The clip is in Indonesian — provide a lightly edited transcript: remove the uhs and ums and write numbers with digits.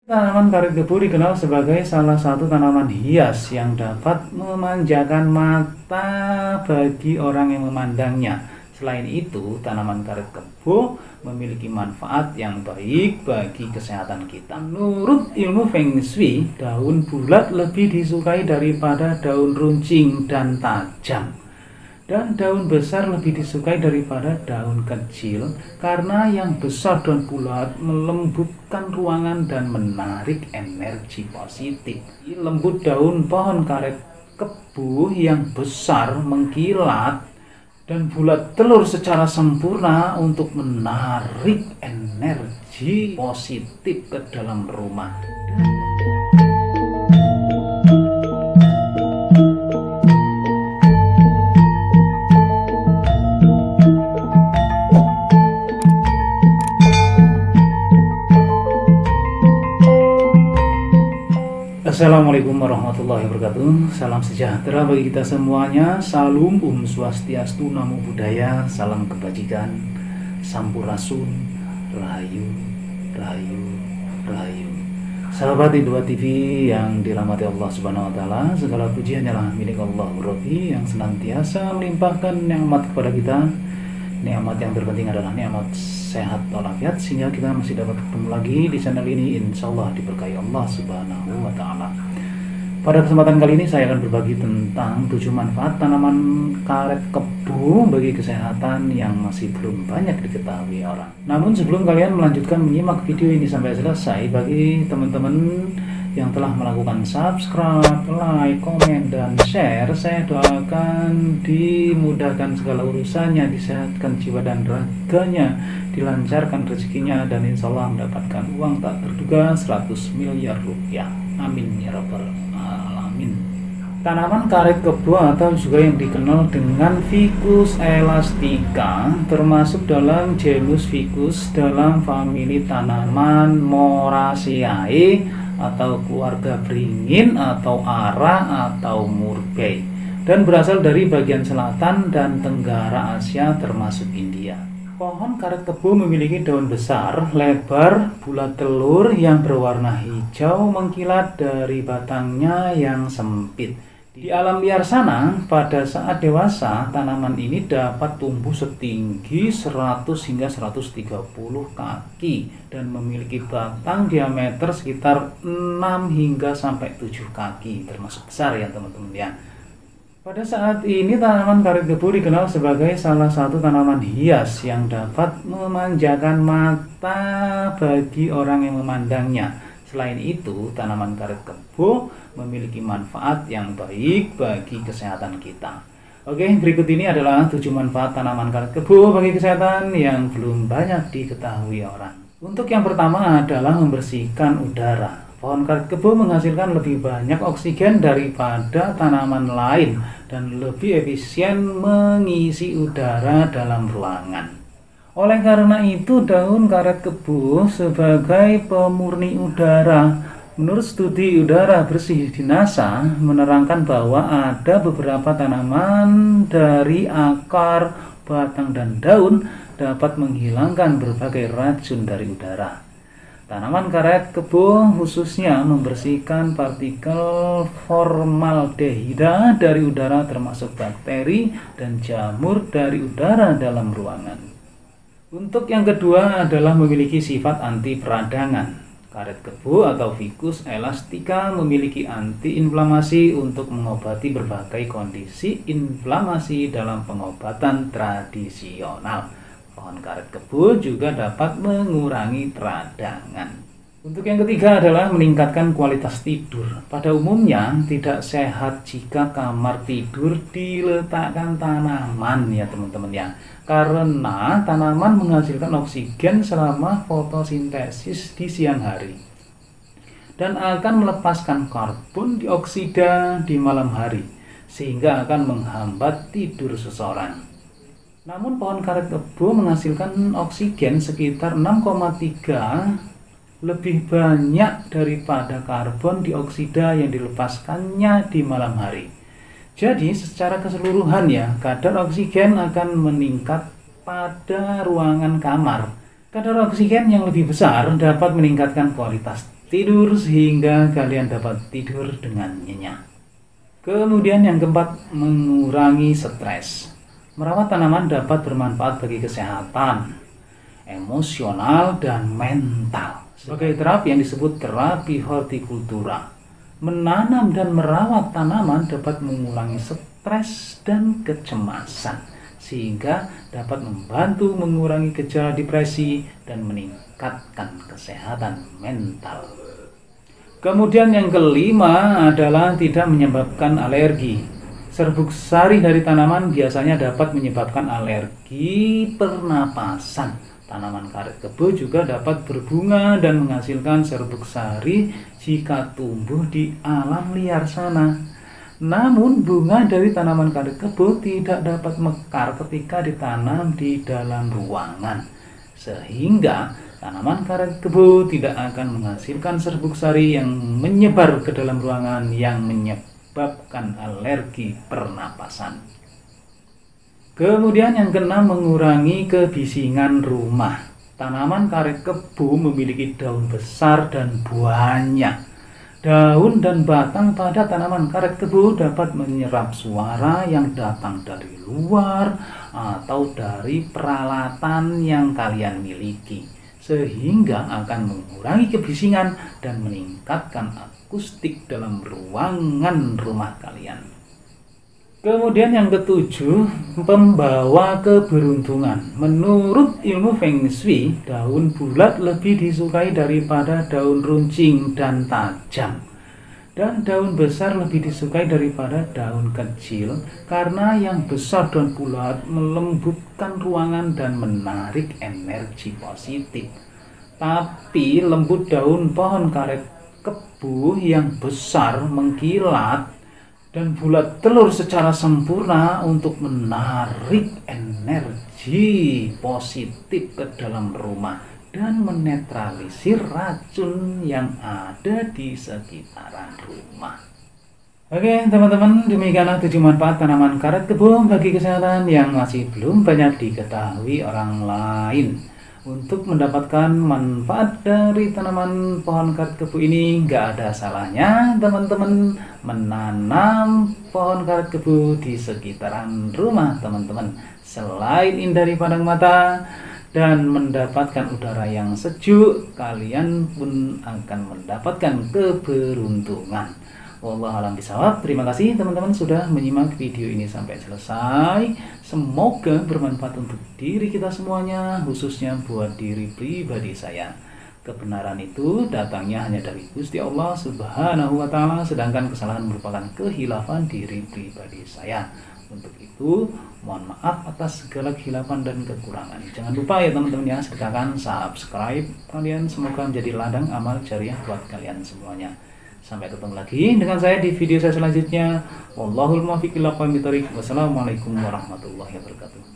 Tanaman karet kebo dikenal sebagai salah satu tanaman hias yang dapat memanjakan mata bagi orang yang memandangnya. Selain itu, tanaman karet kebo memiliki manfaat yang baik bagi kesehatan kita. Menurut ilmu Feng Shui, daun bulat lebih disukai daripada daun runcing dan tajam. Dan daun besar lebih disukai daripada daun kecil karena yang besar dan bulat melembutkan ruangan dan menarik energi positif. Lembut daun pohon karet kebo yang besar mengkilat dan bulat telur secara sempurna untuk menarik energi positif ke dalam rumah. Assalamualaikum warahmatullahi wabarakatuh. Salam sejahtera bagi kita semuanya. Salam Swastiastu, Namo Buddhaya, salam kebajikan, Sampurasun, Rahayu, Rahayu, Rahayu. Sahabat Indua TV yang dirahmati Allah Subhanahu wa taala, segala puji hanyalah milik Allah Rabbi yang senantiasa melimpahkan nikmat kepada kita. Nikmat yang terpenting adalah nikmat sehat walafiat, sehingga kita masih dapat ketemu lagi di channel ini, insyaallah diberkahi Allah Subhanahu wa taala. Pada kesempatan kali ini saya akan berbagi tentang 7 manfaat tanaman karet kebo bagi kesehatan yang masih belum banyak diketahui orang. Namun sebelum kalian melanjutkan menyimak video ini sampai selesai, bagi teman-teman yang telah melakukan subscribe, like, komen, dan share, saya doakan dimudahkan segala urusannya, disehatkan jiwa dan raganya, dilancarkan rezekinya, dan insya Allah mendapatkan uang tak terduga 100 miliar rupiah. Amin ya rabbal alamin. Tanaman karet kebo atau juga yang dikenal dengan Ficus elastica termasuk dalam genus Ficus dalam famili tanaman Moraceae atau keluarga beringin atau ara atau murbei, dan berasal dari bagian selatan dan tenggara Asia termasuk India. Pohon karet kebo memiliki daun besar, lebar, bulat telur yang berwarna hijau mengkilat dari batangnya yang sempit. Di alam liar sana, pada saat dewasa, tanaman ini dapat tumbuh setinggi 100 hingga 130 kaki dan memiliki batang diameter sekitar 6 hingga sampai 7 kaki, termasuk besar ya teman-teman ya. Pada saat ini tanaman karet kebo dikenal sebagai salah satu tanaman hias yang dapat memanjakan mata bagi orang yang memandangnya. Selain itu, tanaman karet kebo memiliki manfaat yang baik bagi kesehatan kita. Oke, berikut ini adalah 7 manfaat tanaman karet kebo bagi kesehatan yang belum banyak diketahui orang. Untuk yang pertama adalah membersihkan udara. Pohon karet kebo menghasilkan lebih banyak oksigen daripada tanaman lain dan lebih efisien mengisi udara dalam ruangan. Oleh karena itu, daun karet kebo sebagai pemurni udara. Menurut studi udara bersih di NASA menerangkan bahwa ada beberapa tanaman dari akar, batang, dan daun dapat menghilangkan berbagai racun dari udara. Tanaman karet kebo khususnya membersihkan partikel formaldehida dari udara termasuk bakteri dan jamur dari udara dalam ruangan. Untuk yang kedua adalah memiliki sifat anti peradangan. Karet kebo atau Ficus elastica memiliki antiinflamasi untuk mengobati berbagai kondisi inflamasi dalam pengobatan tradisional. Pohon karet kebo juga dapat mengurangi peradangan. Untuk yang ketiga adalah meningkatkan kualitas tidur. Pada umumnya tidak sehat jika kamar tidur diletakkan tanaman ya teman-teman ya. Karena tanaman menghasilkan oksigen selama fotosintesis di siang hari dan akan melepaskan karbon dioksida di malam hari, sehingga akan menghambat tidur seseorang. Namun pohon karet kebo menghasilkan oksigen sekitar 6,3 lebih banyak daripada karbon dioksida yang dilepaskannya di malam hari. Jadi secara keseluruhan ya, kadar oksigen akan meningkat pada ruangan kamar. Kadar oksigen yang lebih besar dapat meningkatkan kualitas tidur sehingga kalian dapat tidur dengan nyenyak. Kemudian yang keempat, mengurangi stres. Merawat tanaman dapat bermanfaat bagi kesehatan emosional dan mental. Sebagai terapi yang disebut terapi hortikultura, menanam dan merawat tanaman dapat mengurangi stres dan kecemasan, sehingga dapat membantu mengurangi gejala depresi dan meningkatkan kesehatan mental. Kemudian yang kelima adalah tidak menyebabkan alergi. Serbuk sari dari tanaman biasanya dapat menyebabkan alergi pernapasan. Tanaman karet kebo juga dapat berbunga dan menghasilkan serbuk sari jika tumbuh di alam liar sana. Namun bunga dari tanaman karet kebo tidak dapat mekar ketika ditanam di dalam ruangan, sehingga tanaman karet kebo tidak akan menghasilkan serbuk sari yang menyebar ke dalam ruangan yang menyebabkan alergi pernapasan. Kemudian yang keenam, mengurangi kebisingan rumah. Tanaman karet kebo memiliki daun besar dan banyak. Daun dan batang pada tanaman karet kebo dapat menyerap suara yang datang dari luar atau dari peralatan yang kalian miliki, sehingga akan mengurangi kebisingan dan meningkatkan akustik dalam ruangan rumah kalian. Kemudian yang ketujuh, pembawa keberuntungan. Menurut ilmu Feng Shui, daun bulat lebih disukai daripada daun runcing dan tajam. Dan daun besar lebih disukai daripada daun kecil, karena yang besar dan bulat melembutkan ruangan dan menarik energi positif. Tapi lembut daun pohon karet kebo yang besar mengkilat dan bulat telur secara sempurna untuk menarik energi positif ke dalam rumah dan menetralisir racun yang ada di sekitaran rumah. Oke teman-teman, demikianlah 7 manfaat tanaman karet kebo bagi kesehatan yang masih belum banyak diketahui orang lain. Untuk mendapatkan manfaat dari tanaman pohon karet kebo ini, nggak ada salahnya teman-teman menanam pohon karet kebo di sekitaran rumah teman-teman. Selain indah di pandang mata dan mendapatkan udara yang sejuk, kalian pun akan mendapatkan keberuntungan. Wallahu a'lam bishawab. Terima kasih teman-teman sudah menyimak video ini sampai selesai. Semoga bermanfaat untuk diri kita semuanya, khususnya buat diri pribadi saya. Kebenaran itu datangnya hanya dari Gusti Allah Subhanahu wa Ta'ala, sedangkan kesalahan merupakan kehilafan diri pribadi saya. Untuk itu, mohon maaf atas segala kehilafan dan kekurangan. Jangan lupa ya teman-teman ya, sedangkan subscribe kalian, semoga menjadi ladang amal jariah buat kalian semuanya. Sampai ketemu lagi dengan saya di video saya selanjutnya. Wallahul muwaffiq ila aqwamit thoriq. Wassalamualaikum warahmatullahi wabarakatuh.